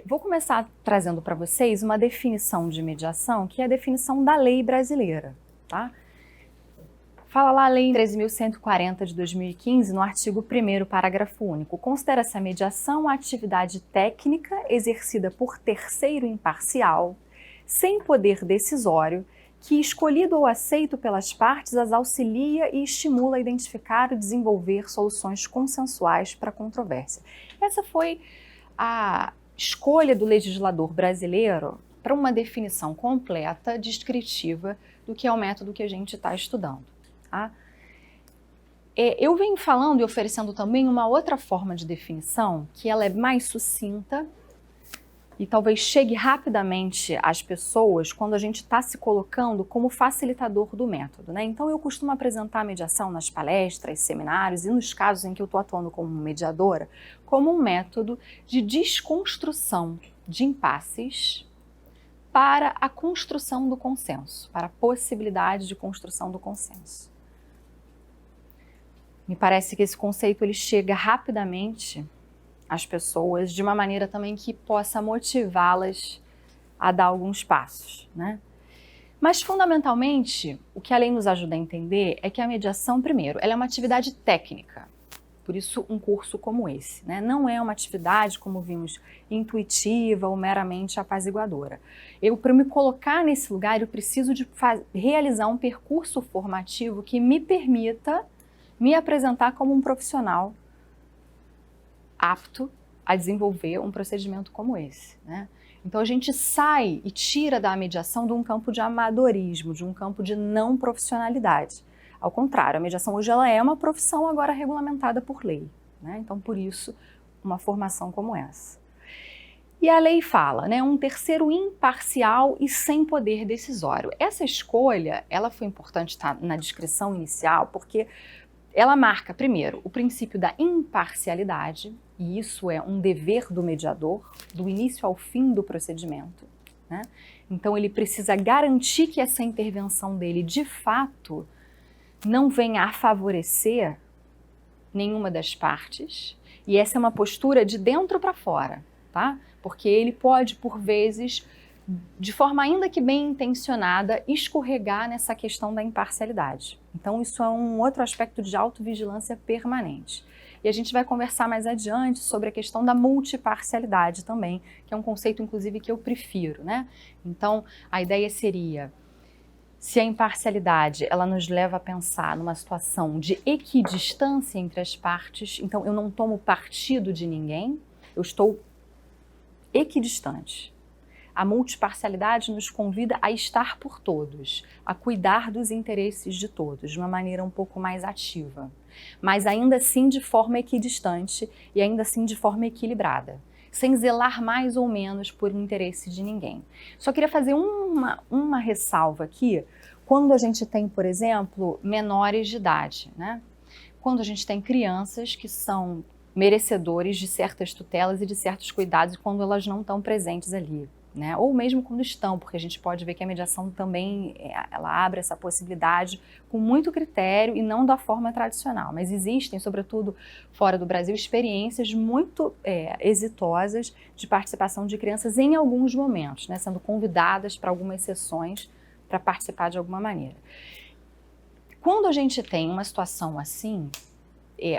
Vou começar trazendo para vocês uma definição de mediação, que é a definição da lei brasileira, tá? Fala lá a Lei 13.140 de 2015, no artigo 1º, parágrafo único. Considera-se a mediação a atividade técnica exercida por terceiro imparcial, sem poder decisório, que, escolhido ou aceito pelas partes, as auxilia e estimula a identificar e desenvolver soluções consensuais para a controvérsia. Essa foi a escolha do legislador brasileiro para uma definição completa, descritiva, do que é o método que a gente está estudando. Tá? Eu venho falando e oferecendo também uma outra forma de definição, que ela é mais sucinta e talvez chegue rapidamente às pessoas quando a gente está se colocando como facilitador do método, né? Então eu costumo apresentar a mediação nas palestras, seminários e nos casos em que eu estou atuando como mediadora, como um método de desconstrução de impasses para a construção do consenso, para a possibilidade de construção do consenso. Me parece que esse conceito ele chega rapidamente às pessoas de uma maneira também que possa motivá-las a dar alguns passos, né? Mas fundamentalmente, o que a lei nos ajuda a entender é que a mediação, primeiro, ela é uma atividade técnica. Por isso, um curso como esse, né? Não é uma atividade, como vimos, intuitiva ou meramente apaziguadora. Para me colocar nesse lugar, eu preciso de realizar um percurso formativo que me permita me apresentar como um profissional apto a desenvolver um procedimento como esse, né? Então a gente sai e tira da mediação de um campo de amadorismo, de um campo de não profissionalidade. Ao contrário, a mediação hoje ela é uma profissão agora regulamentada por lei, né? Então por isso uma formação como essa. E a lei fala, né, um terceiro imparcial e sem poder decisório. Essa escolha, ela foi importante estar na descrição inicial, porque ela marca, primeiro, o princípio da imparcialidade, e isso é um dever do mediador, do início ao fim do procedimento, né? Então ele precisa garantir que essa intervenção dele, de fato, não venha a favorecer nenhuma das partes, e essa é uma postura de dentro para fora, tá? Porque ele pode, por vezes, de forma ainda que bem intencionada, escorregar nessa questão da imparcialidade. Então isso é um outro aspecto de autovigilância permanente. E a gente vai conversar mais adiante sobre a questão da multiparcialidade também, que é um conceito, inclusive, que eu prefiro, né? Então, a ideia seria, se a imparcialidade, ela nos leva a pensar numa situação de equidistância entre as partes, então eu não tomo partido de ninguém, eu estou equidistante. A multiparcialidade nos convida a estar por todos, a cuidar dos interesses de todos, de uma maneira um pouco mais ativa, mas ainda assim de forma equidistante e ainda assim de forma equilibrada, sem zelar mais ou menos por interesse de ninguém. Só queria fazer uma ressalva aqui, quando a gente tem, por exemplo, menores de idade, né? Quando a gente tem crianças que são merecedores de certas tutelas e de certos cuidados quando elas não estão presentes ali, né? Ou mesmo quando estão, porque a gente pode ver que a mediação também ela abre essa possibilidade com muito critério e não da forma tradicional, mas existem, sobretudo fora do Brasil, experiências muito exitosas de participação de crianças em alguns momentos, né? Sendo convidadas para algumas sessões para participar de alguma maneira. Quando a gente tem uma situação assim,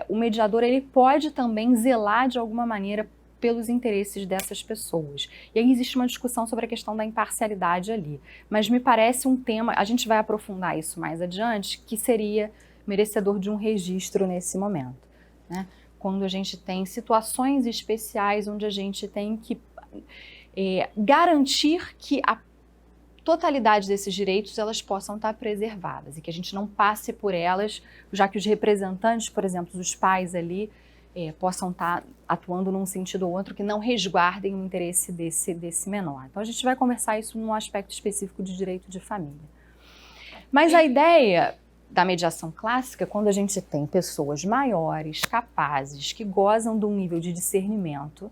o mediador ele pode também zelar de alguma maneira pelos interesses dessas pessoas. E aí existe uma discussão sobre a questão da imparcialidade ali. Mas me parece um tema, a gente vai aprofundar isso mais adiante, que seria merecedor de um registro nesse momento, né? Quando a gente tem situações especiais onde a gente tem que garantir que a totalidade desses direitos elas possam estar preservadas e que a gente não passe por elas, já que os representantes, por exemplo, os pais ali, possam estar atuando num sentido ou outro que não resguardem o interesse desse menor. Então a gente vai conversar isso num aspecto específico de direito de família. Mas a ideia da mediação clássica, quando a gente tem pessoas maiores, capazes, que gozam de um nível de discernimento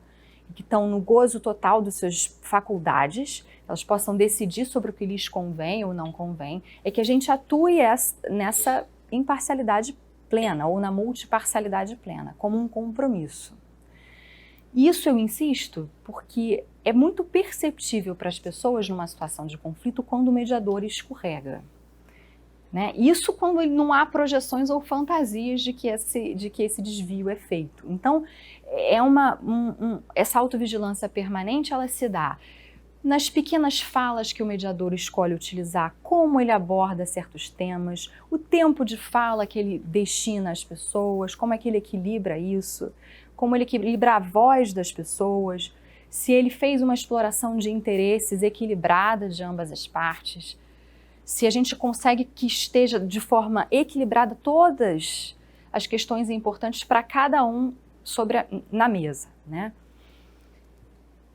que estão no gozo total das suas faculdades, elas possam decidir sobre o que lhes convém ou não convém, é que a gente atue nessa imparcialidade plena ou na multiparcialidade plena, como um compromisso. Isso eu insisto porque é muito perceptível para as pessoas numa situação de conflito quando o mediador escorrega. Né? Isso quando não há projeções ou fantasias de que esse desvio é feito. Então, essa autovigilância permanente, ela se dá nas pequenas falas que o mediador escolhe utilizar, como ele aborda certos temas, o tempo de fala que ele destina às pessoas, como é que ele equilibra isso, como ele equilibra a voz das pessoas, se ele fez uma exploração de interesses equilibrada de ambas as partes, se a gente consegue que esteja de forma equilibrada todas as questões importantes para cada um na mesa, né?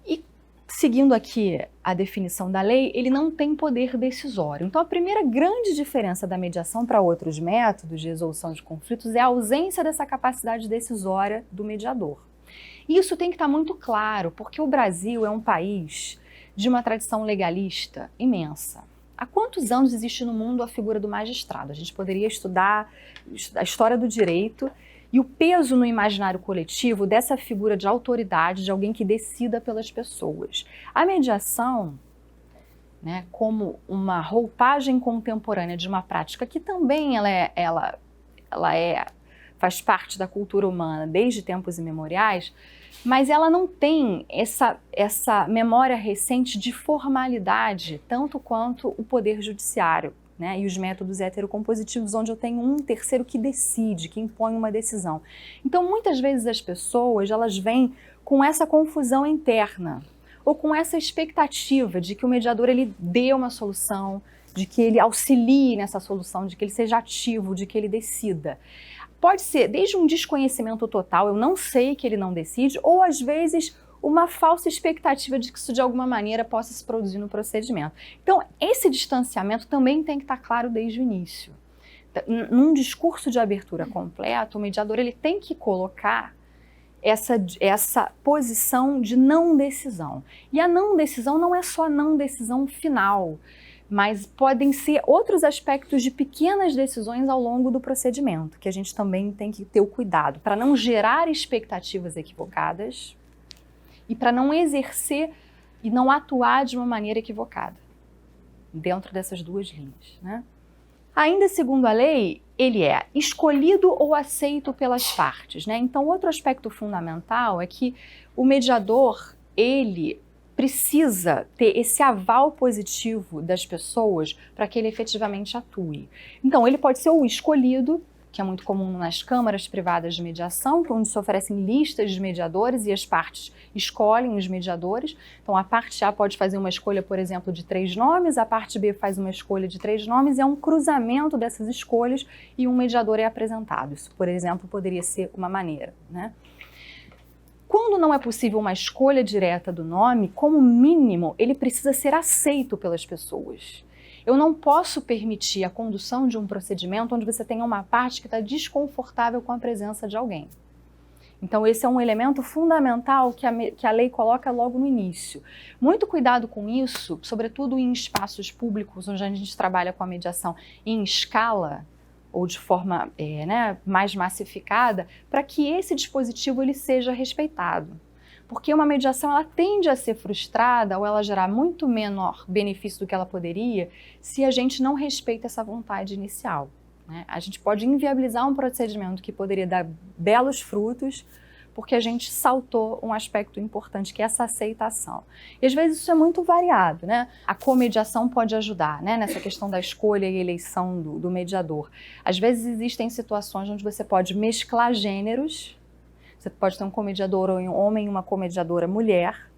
E seguindo aqui a definição da lei, ele não tem poder decisório. Então a primeira grande diferença da mediação para outros métodos de resolução de conflitos é a ausência dessa capacidade decisória do mediador. E isso tem que estar muito claro, porque o Brasil é um país de uma tradição legalista imensa. Há quantos anos existe no mundo a figura do magistrado? A gente poderia estudar a história do direito e o peso no imaginário coletivo dessa figura de autoridade, de alguém que decida pelas pessoas. A mediação, né, como uma roupagem contemporânea de uma prática que também faz parte da cultura humana desde tempos imemoriais, mas ela não tem essa memória recente de formalidade, tanto quanto o poder judiciário, né, e os métodos heterocompositivos, onde eu tenho um terceiro que decide, que impõe uma decisão. Então, muitas vezes as pessoas, elas vêm com essa confusão interna, ou com essa expectativa de que o mediador ele dê uma solução, de que ele auxilie nessa solução, de que ele seja ativo, de que ele decida. Pode ser desde um desconhecimento total, eu não sei que ele não decide, ou às vezes uma falsa expectativa de que isso de alguma maneira possa se produzir no procedimento. Então, esse distanciamento também tem que estar claro desde o início. Num discurso de abertura completo, o mediador ele tem que colocar essa posição de não decisão. E a não decisão não é só a não decisão final, mas podem ser outros aspectos de pequenas decisões ao longo do procedimento, que a gente também tem que ter o cuidado para não gerar expectativas equivocadas e para não exercer e não atuar de uma maneira equivocada dentro dessas duas linhas, né? Ainda segundo a lei, ele é escolhido ou aceito pelas partes, né? Então, outro aspecto fundamental é que o mediador, ele precisa ter esse aval positivo das pessoas para que ele efetivamente atue. Então, ele pode ser o escolhido, que é muito comum nas câmaras privadas de mediação, onde se oferecem listas de mediadores e as partes escolhem os mediadores. Então, a parte A pode fazer uma escolha, por exemplo, de 3 nomes, a parte B faz uma escolha de 3 nomes, e é um cruzamento dessas escolhas e um mediador é apresentado. Isso, por exemplo, poderia ser uma maneira, né? Quando não é possível uma escolha direta do nome, como mínimo, ele precisa ser aceito pelas pessoas. Eu não posso permitir a condução de um procedimento onde você tenha uma parte que está desconfortável com a presença de alguém. Então, esse é um elemento fundamental que a lei coloca logo no início. Muito cuidado com isso, sobretudo em espaços públicos, onde a gente trabalha com a mediação em escala, ou de forma mais massificada, para que esse dispositivo ele seja respeitado. Porque uma mediação ela tende a ser frustrada ou ela gerar muito menor benefício do que ela poderia se a gente não respeita essa vontade inicial, né? A gente pode inviabilizar um procedimento que poderia dar belos frutos porque a gente saltou um aspecto importante, que é essa aceitação. E às vezes isso é muito variado, né? A comediação pode ajudar, né, nessa questão da escolha e eleição do mediador. Às vezes existem situações onde você pode mesclar gêneros, você pode ter um comediador homem e uma comediadora mulher,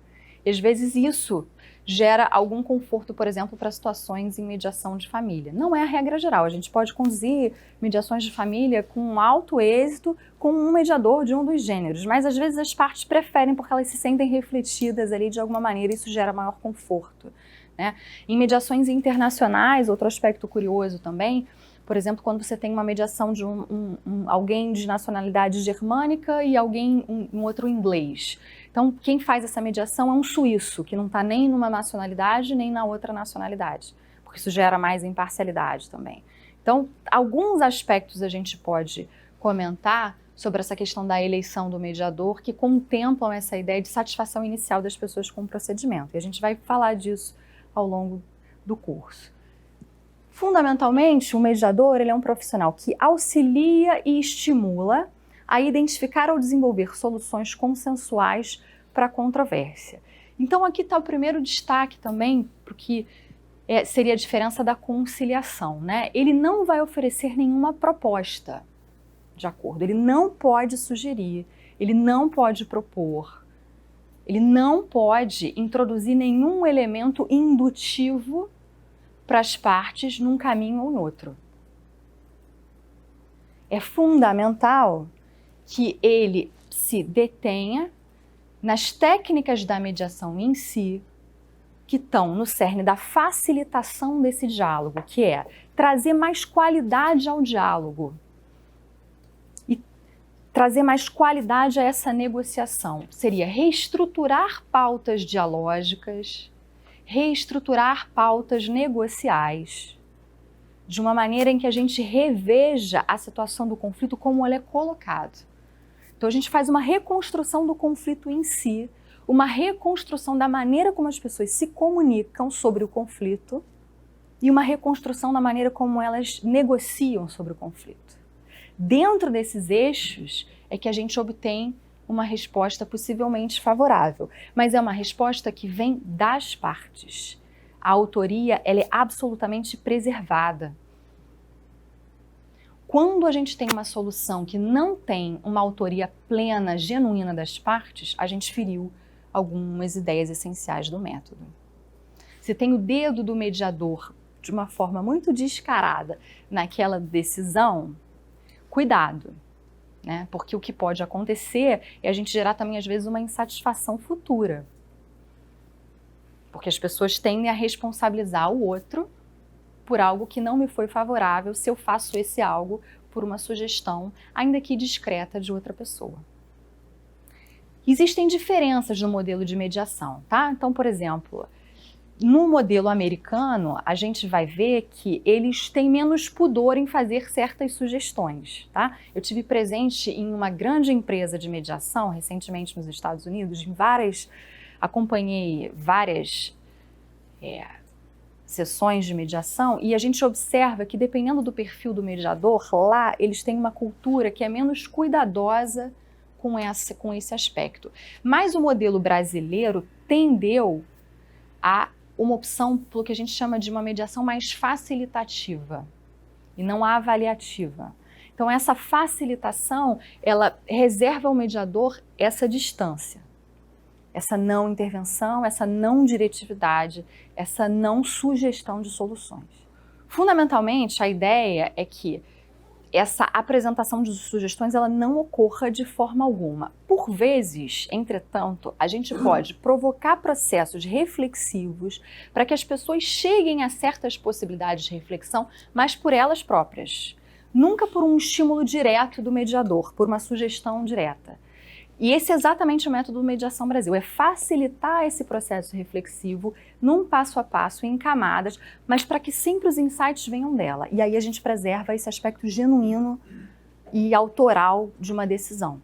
e às vezes isso gera algum conforto, por exemplo, para situações em mediação de família. Não é a regra geral, a gente pode conduzir mediações de família com alto êxito com um mediador de um dos gêneros, mas às vezes as partes preferem porque elas se sentem refletidas ali de alguma maneira e isso gera maior conforto, né? Em mediações internacionais, outro aspecto curioso também, por exemplo, quando você tem uma mediação de alguém de nacionalidade germânica e alguém, um outro inglês. Então, quem faz essa mediação é um suíço, que não está nem numa nacionalidade nem na outra nacionalidade, porque isso gera mais imparcialidade também. Então, alguns aspectos a gente pode comentar sobre essa questão da eleição do mediador, que contemplam essa ideia de satisfação inicial das pessoas com o procedimento. E a gente vai falar disso ao longo do curso. Fundamentalmente, o mediador ele é um profissional que auxilia e estimula a identificar ou desenvolver soluções consensuais para a controvérsia. Então aqui está o primeiro destaque também, porque seria a diferença da conciliação, né? Ele não vai oferecer nenhuma proposta de acordo, ele não pode sugerir, ele não pode propor, ele não pode introduzir nenhum elemento indutivo para as partes num caminho ou em outro. É fundamental que ele se detenha nas técnicas da mediação em si, que estão no cerne da facilitação desse diálogo, que é trazer mais qualidade ao diálogo e trazer mais qualidade a essa negociação. Seria reestruturar pautas dialógicas, reestruturar pautas negociais, de uma maneira em que a gente reveja a situação do conflito como ele é colocado. Então a gente faz uma reconstrução do conflito em si, uma reconstrução da maneira como as pessoas se comunicam sobre o conflito e uma reconstrução da maneira como elas negociam sobre o conflito. Dentro desses eixos é que a gente obtém uma resposta possivelmente favorável, mas é uma resposta que vem das partes. A autoria ela é absolutamente preservada. Quando a gente tem uma solução que não tem uma autoria plena, genuína das partes, a gente feriu algumas ideias essenciais do método. Se tem o dedo do mediador de uma forma muito descarada naquela decisão, cuidado, né? Porque o que pode acontecer é a gente gerar também, às vezes, uma insatisfação futura. Porque as pessoas tendem a responsabilizar o outro por algo que não me foi favorável se eu faço esse algo por uma sugestão, ainda que discreta, de outra pessoa. Existem diferenças no modelo de mediação, tá? Então, por exemplo, no modelo americano, a gente vai ver que eles têm menos pudor em fazer certas sugestões, tá? Eu tive presente em uma grande empresa de mediação, recentemente nos Estados Unidos, acompanhei várias sessões de mediação e a gente observa que, dependendo do perfil do mediador, lá eles têm uma cultura que é menos cuidadosa com esse aspecto. Mas o modelo brasileiro tendeu a uma opção pelo que a gente chama de uma mediação mais facilitativa e não avaliativa. Então essa facilitação, ela reserva ao mediador essa distância, essa não intervenção, essa não diretividade, essa não sugestão de soluções. Fundamentalmente, a ideia é que essa apresentação de sugestões ela não ocorra de forma alguma. Por vezes, entretanto, a gente pode provocar processos reflexivos para que as pessoas cheguem a certas possibilidades de reflexão, mas por elas próprias. Nunca por um estímulo direto do mediador, por uma sugestão direta. E esse é exatamente o método Mediação Brasil, é facilitar esse processo reflexivo num passo a passo, em camadas, mas para que sempre os insights venham dela. E aí a gente preserva esse aspecto genuíno e autoral de uma decisão.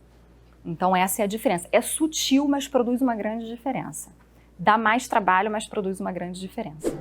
Então essa é a diferença. É sutil, mas produz uma grande diferença. Dá mais trabalho, mas produz uma grande diferença.